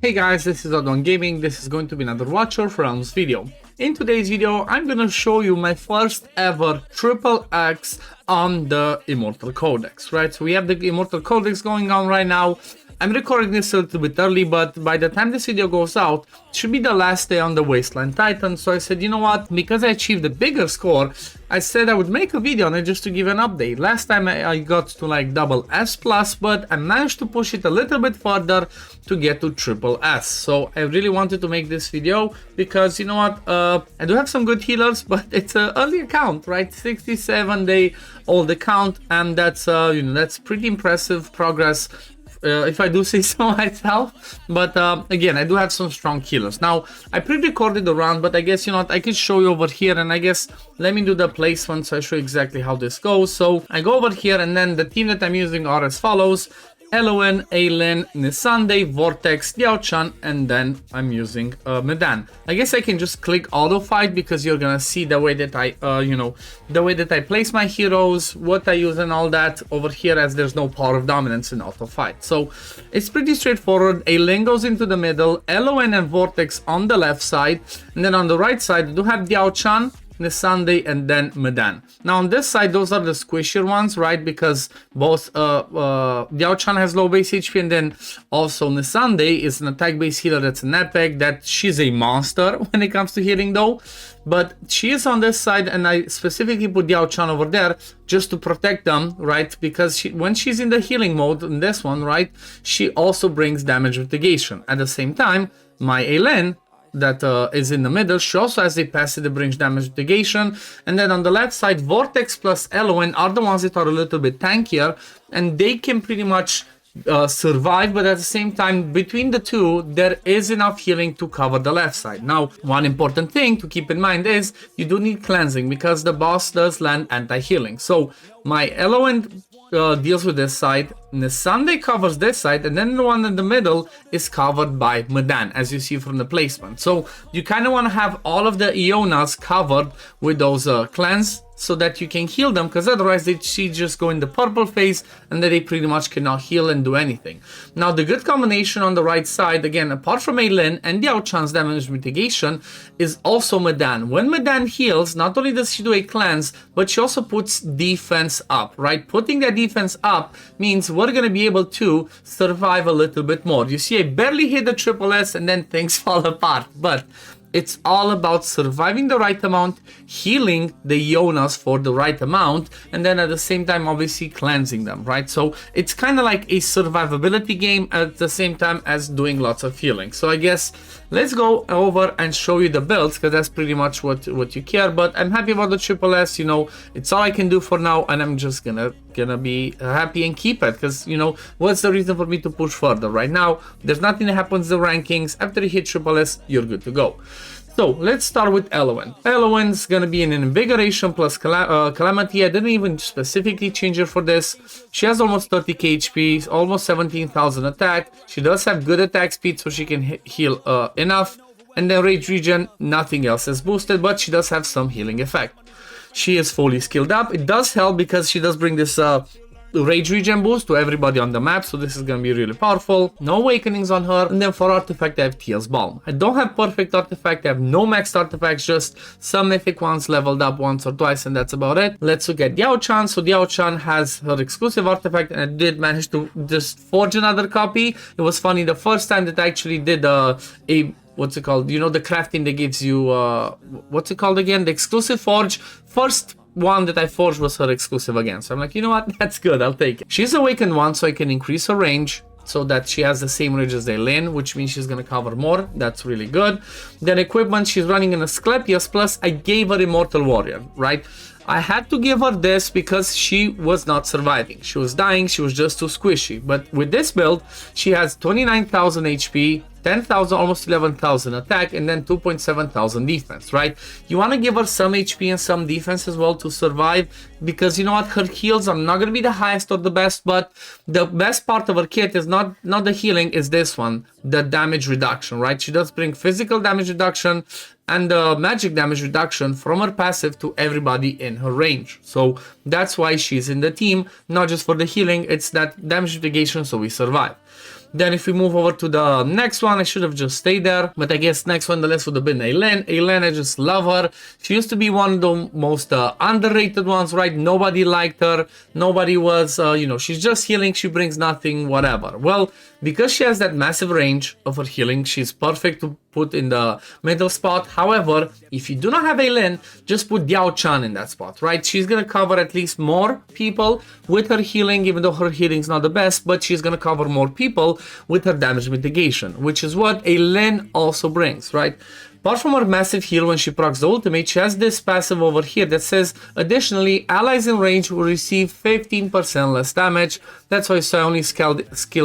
Hey guys, this is OddOneGaming. This is going to be another Watch Your Realms video. In today's video, I'm gonna show you my first ever triple X on the Immortal Codex, right? So we have the Immortal Codex going on right now. I'm recording this a little bit early, but by the time this video goes out, it should be the last day on the Wasteland Titan. So I said, you know what, because I achieved a bigger score, I said I would make a video on it just to give an update. Last time I got to like double S plus, but I managed to push it a little bit further to get to triple S. So I really wanted to make this video because, you know what, I do have some good healers, but it's an early account, right? 67-day old account, and that's that's pretty impressive progress. If I do say so myself, but again, I do have some strong healers. Now, I pre-recorded the round, but I guess, you know what, I could show you over here, and I guess, let me do the placement so I show you exactly how this goes. So, I go over here, and then the team that I'm using are as follows: Elowen, Aylin, Nisande, Vortex, Diao-chan, and then I'm using Medan. I guess I can just click auto fight because you're gonna see the way that I, the way that I place my heroes, what I use and all that over here, as there's no power of dominance in auto fight. So it's pretty straightforward. Aylin goes into the middle, Elowen and Vortex on the left side, and then on the right side, you do have Diao-chan, Nisande, and then Medan. Now on this side, those are the squishier ones, right? Because both Diao-chan has low base HP, and then also Nisande is an attack base healer that's an epic. That she's a monster when it comes to healing though. But she is on this side, and I specifically put Diao-chan over there just to protect them, right? Because when she's in the healing mode in this one, right, she also brings damage mitigation. At the same time, my Aylin that is in the middle, she also has a passive that brings damage mitigation. And then on the left side, Vortex plus Elowen are the ones that are a little bit tankier, and they can pretty much survive, but at the same time, between the two, there is enough healing to cover the left side. Now, one important thing to keep in mind is you do need cleansing, because the boss does land anti-healing. So my Elowen deals with this side, Nisande covers this side, and then the one in the middle is covered by Medan, as you see from the placement. So you kind of want to have all of the Ionas covered with those cleanse, so that you can heal them, because otherwise she just go in the purple phase and then they pretty much cannot heal and do anything. Now the good combination on the right side, again, apart from Aylin and Diao-chan's damage mitigation, is also Medan. When Medan heals, not only does she do a cleanse, but she also puts defense up, right? Putting that defense up means we're going to be able to survive a little bit more. You see, I barely hit the triple S and then things fall apart, but it's all about surviving the right amount, healing the Ionas for the right amount, and then at the same time, obviously, cleansing them, right? So it's kind of like a survivability game at the same time as doing lots of healing. So I guess let's go over and show you the builds, because that's pretty much what you care. But I'm happy about the triple S, you know, it's all I can do for now, and I'm just gonna be happy and keep it, because, you know, what's the reason for me to push further right now? There's nothing that happens in the rankings. After you hit triple S, you're good to go. So let's start with Elowen. Elowen's gonna be an Invigoration plus Calamity. I didn't even specifically change her for this. She has almost 30k HP, almost 17,000 attack. She does have good attack speed, so she can heal enough. And then Rage Regen, nothing else is boosted, but she does have some healing effect. She is fully skilled up. It does help because she does bring this Rage Regen boost to everybody on the map, so this is gonna be really powerful. No awakenings on her. And then for artifact, I have Teal's Balm. I don't have perfect artifact, I have no maxed artifacts, just some mythic ones leveled up once or twice, and that's about it. Let's look at Diao-chan. So Diao-chan has her exclusive artifact, and I did manage to just forge another copy. It was funny, the first time that I actually did what's it called? You know, the crafting that gives you, what's it called again? The exclusive forge. First one that I forged was her exclusive again. So I'm like, you know what? That's good. I'll take it. She's awakened one, so I can increase her range so that she has the same range as Aylin, which means she's going to cover more. That's really good. Then equipment, she's running in Asclepius, plus I gave her Immortal Warrior, right? I had to give her this because she was not surviving. She was dying. She was just too squishy. But with this build, she has 29,000 HP, 10,000, almost 11,000 attack, and then 2,700 defense, right? You want to give her some HP and some defense as well to survive, because you know what, her heals are not going to be the highest or the best, but the best part of her kit is not the healing, is this one, the damage reduction, right? She does bring physical damage reduction and magic damage reduction from her passive to everybody in her range. So that's why she's in the team, not just for the healing, it's that damage mitigation so we survive. Then if we move over to the next one, I should have just stayed there, but I guess next one the list would have been Eileen. Eileen, I just love her. She used to be one of the most underrated ones, right? Nobody liked her. Nobody was, you know, she's just healing. She brings nothing, whatever. Well, because she has that massive range of her healing, she's perfect to put in the middle spot. However, if you do not have Eileen, just put Diao Chan in that spot, right? She's gonna cover at least more people with her healing, even though her healing is not the best, but she's gonna cover more people with her damage mitigation, which is what Eileen also brings, right? Apart from her massive heal when she procs the ultimate, she has this passive over here that says, additionally, allies in range will receive 15% less damage. That's why I only skilled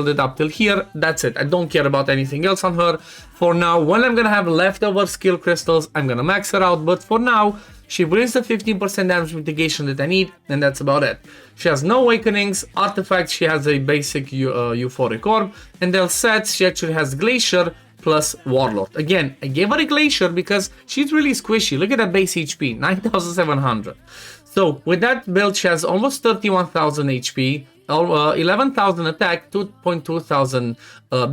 it up till here. That's it. I don't care about anything else on her. For now, when I'm gonna have leftover skill crystals, I'm gonna max her out. But for now, she brings the 15% damage mitigation that I need, and that's about it. She has no awakenings, artifacts, she has a basic euphoric orb, and then sets, she actually has Glacier plus Warlord. Again, I gave her a Glacier because she's really squishy. Look at that base HP, 9,700. So with that build, she has almost 31,000 HP, 11,000 attack, 2.2 thousand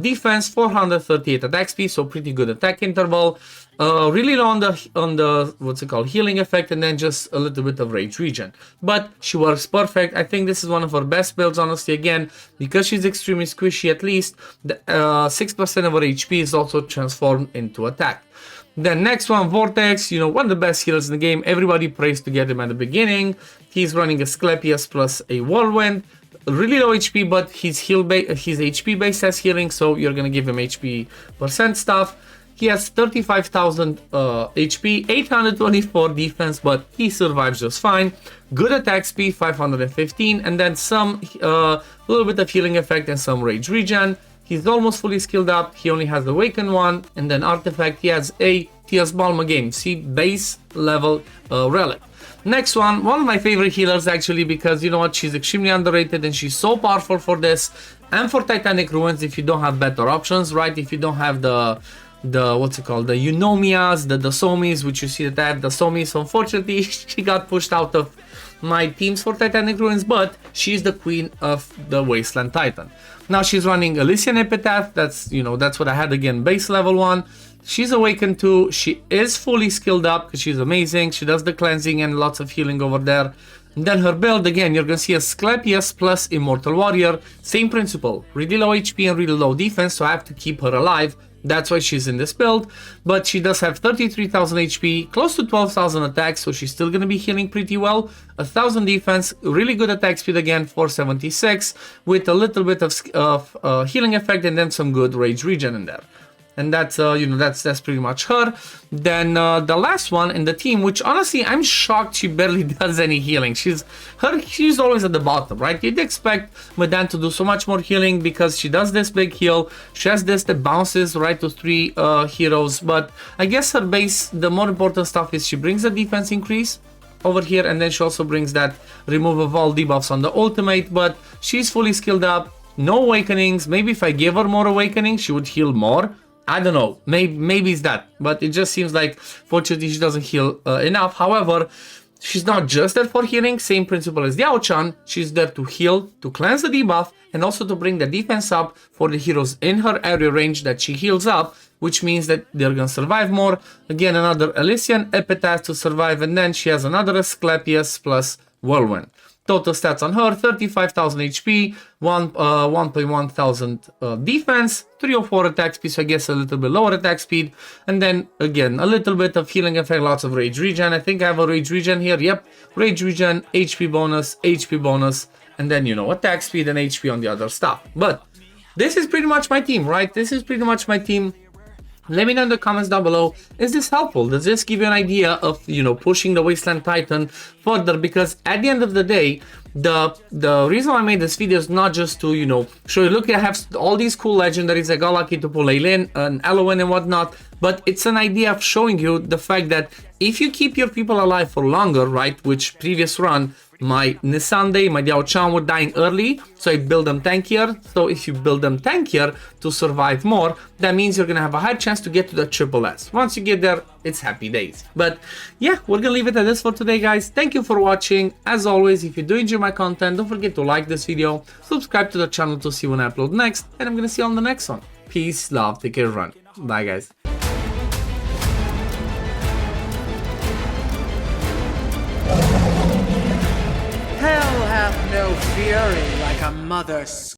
defense, 438 attack speed, so pretty good attack interval. Really low on the what's it called, healing effect, and then just a little bit of rage regen. But she works perfect. I think this is one of her best builds, honestly. Again, because she's extremely squishy, at least the 6% of her HP is also transformed into attack. Then next one, Vortex, you know, one of the best healers in the game. Everybody prays to get him at the beginning. He's running Asclepius plus a Whirlwind. Really low HP, but his HP base has healing, so you're gonna give him HP percent stuff. He has 35,000 HP, 824 defense, but he survives just fine. Good attack speed, 515, and then some little bit of healing effect and some rage regen. He's almost fully skilled up. He only has the Awaken one, and then artifact. He has a Tia's Balm again. See, base level relic. Next one of my favorite healers actually, because you know what, she's extremely underrated and she's so powerful for this and for Titanic Ruins if you don't have better options, right? If you don't have the what's it called, the Eunomias, the Somis, which you see that I have the Somis. So unfortunately, she got pushed out of my teams for Titanic Ruins, but she's the queen of the Wasteland Titan. Now she's running Elysian Epitaph. That's, you know, that's what I had again, base level 1. She's awakened too. She is fully skilled up because she's amazing. She does the cleansing and lots of healing over there. And then her build, again, you're gonna see Asclepius plus Immortal Warrior. Same principle, really low HP and really low defense, so I have to keep her alive. That's why she's in this build, but she does have 33,000 HP, close to 12,000 attacks, so she's still gonna be healing pretty well. 1,000 defense, really good attack speed again, 476, with a little bit of healing effect and then some good rage regen in there. And that's you know, that's pretty much her. Then the last one in the team, which honestly I'm shocked she barely does any healing. She's always at the bottom, right? You'd expect Madan to do so much more healing because she does this big heal. She has this that bounces right to 3 heroes, but I guess her base, the more important stuff is she brings a defense increase over here, and then she also brings that remove of all debuffs on the ultimate. But she's fully skilled up, no awakenings. Maybe if I gave her more awakenings, she would heal more. I don't know, maybe it's that, but it just seems like fortunately she doesn't heal enough. However, she's not just there for healing, same principle as Diao-chan. She's there to heal, to cleanse the debuff, and also to bring the defense up for the heroes in her area range that she heals up, which means that they're gonna survive more. Again, another Elysian Epitaph to survive, and then she has another Asclepius plus Whirlwind. Total stats on her, 35,000 HP, 1.1 thousand defense, 304 attack speed, so I guess a little bit lower attack speed. And then, again, a little bit of healing effect, lots of rage regen. I think I have a rage regen here. Yep, rage regen, HP bonus, and then, you know, attack speed and HP on the other stuff. But this is pretty much my team, right? This is pretty much my team. Let me know in the comments down below, is this helpful? Does this give you an idea of, you know, pushing the Wasteland Titan further? Because at the end of the day, the reason why I made this video is not just to, you know, show you, look, I have all these cool legendaries. I got lucky to pull Eileen and Elowen and whatnot, but it's an idea of showing you the fact that if you keep your people alive for longer, right, which previous run, my Nisande, my Diao Chan were dying early, so I build them tankier. So if you build them tankier to survive more, that means you're gonna have a high chance to get to the triple S. Once you get there, it's happy days. But yeah, we're gonna leave it at this for today, guys. Thank you for watching. As always, if you do enjoy my content, don't forget to like this video, subscribe to the channel to see when I upload next, and I'm gonna see you on the next one. Peace, love, take care, run. Bye, guys. Hell hath no fury like a mother's